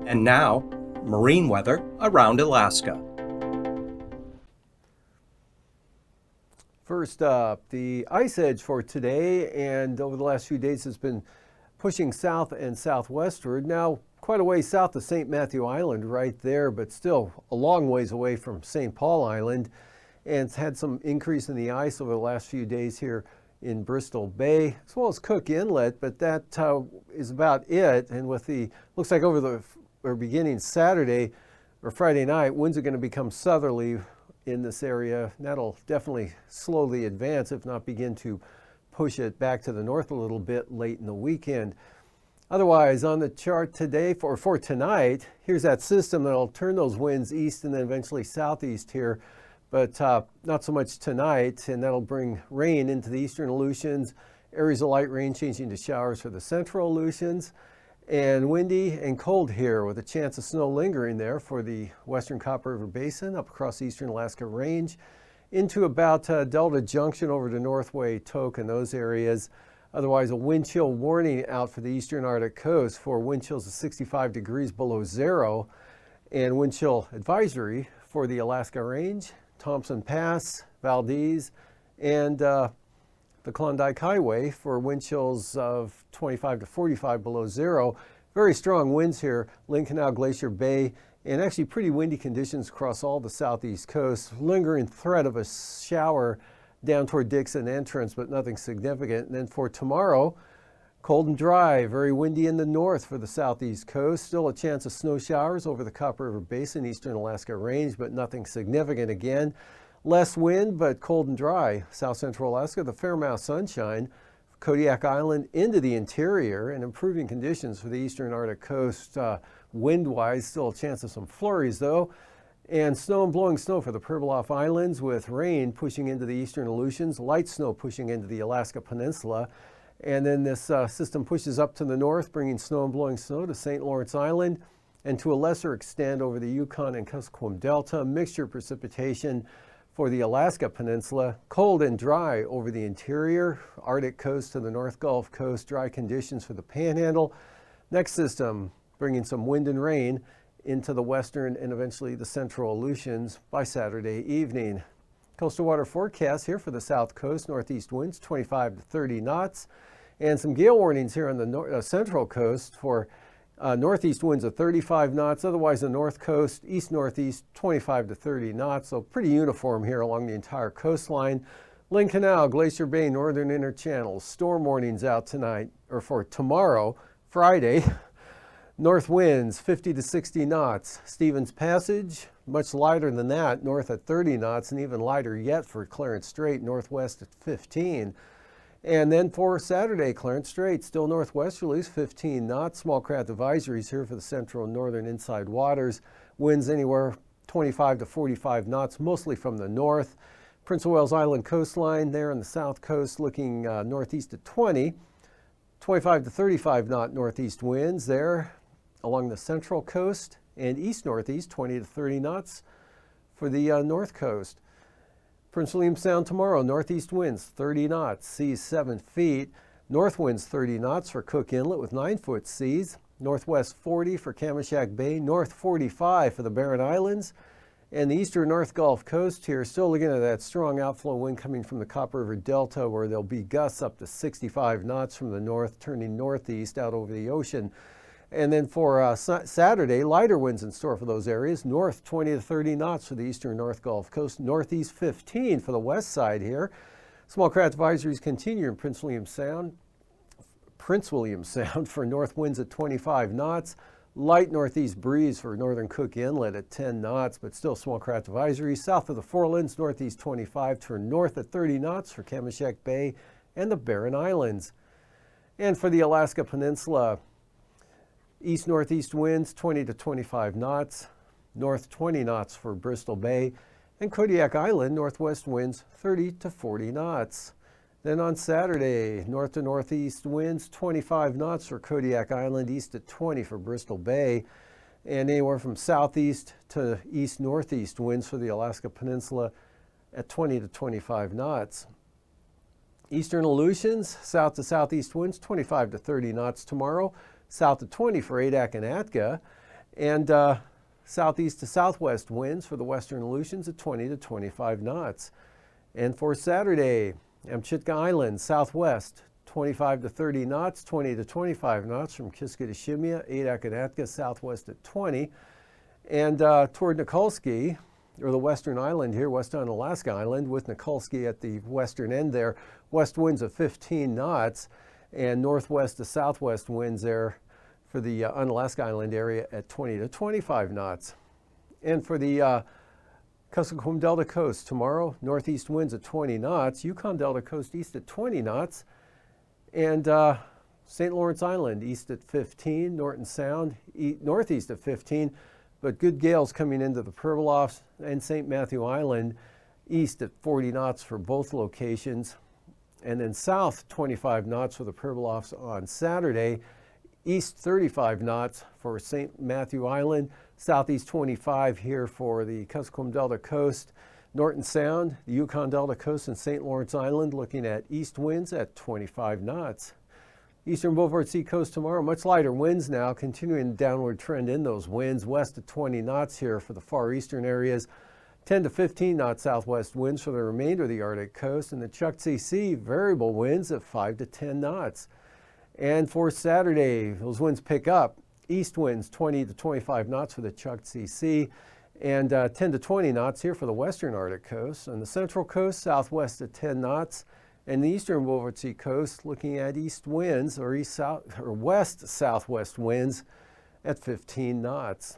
And now, marine weather around Alaska. First up, the ice edge for today and over the last few days has been pushing south and southwestward. Now, quite a way south of St. Matthew Island right there, but still a long ways away from St. Paul Island. And it's had some increase in the ice over the last few days here in Bristol Bay, as well as Cook Inlet, but that is about it. And with the, looks like beginning Saturday or Friday night, winds are going to become southerly in this area. That'll definitely slowly advance, if not begin to push it back to the north a little bit late in the weekend. Otherwise, on the chart today, for tonight, here's that system that'll turn those winds east and then eventually southeast here, but not so much tonight, and that'll bring rain into the eastern Aleutians, areas of light rain changing to showers for the central Aleutians, and windy and cold here with a chance of snow lingering there for the western Copper River Basin up across the eastern Alaska Range into about Delta Junction over to Northway, Tok, and those areas. Otherwise, a wind chill warning out for the eastern Arctic coast for wind chills of 65 degrees below zero, and wind chill advisory for the Alaska Range, Thompson Pass, Valdez, and the Klondike Highway for wind chills of 25 to 45 below zero. Very strong winds here, Lynn Canal, Glacier Bay, and actually pretty windy conditions across all the southeast coast. Lingering threat of a shower down toward Dixon Entrance, but nothing significant. And then for tomorrow, cold and dry, very windy in the north for the southeast coast. Still a chance of snow showers over the Copper River Basin, eastern Alaska Range, but nothing significant again. Less wind, but cold and dry. South central Alaska, the Fairmount sunshine, Kodiak Island into the interior, and improving conditions for the eastern Arctic coast. Wind-wise, still a chance of some flurries though. And snow and blowing snow for the Pribilof Islands with rain pushing into the eastern Aleutians, light snow pushing into the Alaska Peninsula. And then this system pushes up to the north, bringing snow and blowing snow to St. Lawrence Island, and to a lesser extent over the Yukon and Kuskokwim Delta. Mixture precipitation for the Alaska Peninsula, cold and dry over the interior, Arctic coast to the North Gulf Coast, dry conditions for the Panhandle. Next system bringing some wind and rain into the western and eventually the central Aleutians by Saturday evening. Coastal water forecast here for the south coast, northeast winds 25 to 30 knots, and some gale warnings here on the central coast for northeast winds of 35 knots, otherwise the north coast, east-northeast, 25 to 30 knots, so pretty uniform here along the entire coastline. Lynn Canal, Glacier Bay, northern inner channels, storm warnings out tonight, or for tomorrow, Friday. North winds 50 to 60 knots. Stevens Passage, much lighter than that, north at 30 knots, and even lighter yet for Clarence Strait, northwest at 15. And then for Saturday, Clarence Strait, still northwesterlies, 15 knots. Small craft advisories here for the central and northern inside waters. Winds anywhere 25 to 45 knots, mostly from the north. Prince of Wales Island coastline there on the south coast looking northeast at 20. 25 to 35 knot northeast winds there along the central coast, and east-northeast 20 to 30 knots for the north coast. Prince William Sound tomorrow, northeast winds 30 knots, seas 7 feet. North winds 30 knots for Cook Inlet with 9-foot seas. Northwest 40 for Kamishak Bay, north 45 for the Barren Islands. And the eastern North Gulf Coast here, still looking at that strong outflow wind coming from the Copper River Delta, where there'll be gusts up to 65 knots from the north, turning northeast out over the ocean. And then for Saturday, lighter winds in store for those areas. North 20 to 30 knots for the eastern North Gulf Coast. Northeast 15 for the west side here. Small craft advisories continue in Prince William Sound for north winds at 25 knots. Light northeast breeze for northern Cook Inlet at 10 knots, but still small craft advisories. South of the Forelands, northeast 25, turn north at 30 knots for Kamishak Bay and the Barren Islands. And for the Alaska Peninsula, east-northeast winds 20 to 25 knots, north 20 knots for Bristol Bay, and Kodiak Island, northwest winds 30 to 40 knots. Then on Saturday, north to northeast winds 25 knots for Kodiak Island, east at 20 for Bristol Bay, and anywhere from southeast to east-northeast winds for the Alaska Peninsula at 20 to 25 knots. Eastern Aleutians, south to southeast winds 25 to 30 knots tomorrow, south to 20 for Adak and Atka, And southeast to southwest winds for the western Aleutians at 20 to 25 knots. And for Saturday, Amchitka Island, southwest, 25 to 30 knots, 20 to 25 knots from Kiska to Shemya, Adak and Atka, southwest at 20. And toward Nikolsky, or the western island here, West Unalaska Island, with Nikolsky at the western end there, west winds of 15 knots, and northwest to southwest winds there for the Unalaska Island area at 20 to 25 knots. And for the Kuskokwim Delta Coast tomorrow, northeast winds at 20 knots, Yukon Delta Coast east at 20 knots, and St. Lawrence Island east at 15, Norton Sound northeast at 15, but good gales coming into the Pribilofs, and St. Matthew Island east at 40 knots for both locations, and then south 25 knots for the Pribilofs on Saturday, east 35 knots for St. Matthew Island, southeast 25 here for the Kuskokwim Delta Coast, Norton Sound, the Yukon Delta Coast, and St. Lawrence Island looking at east winds at 25 knots. Eastern Beaufort Sea coast tomorrow, much lighter winds now, continuing downward trend in those winds, west at 20 knots here for the far eastern areas, 10 to 15 knot southwest winds for the remainder of the Arctic coast, and the Chukchi Sea variable winds at 5 to 10 knots. And for Saturday, those winds pick up. East winds 20 to 25 knots for the Chukchi Sea, and 10 to 20 knots here for the western Arctic coast. On the central coast, southwest at 10 knots, and the eastern Beaufort Sea coast looking at east winds or west southwest winds at 15 knots.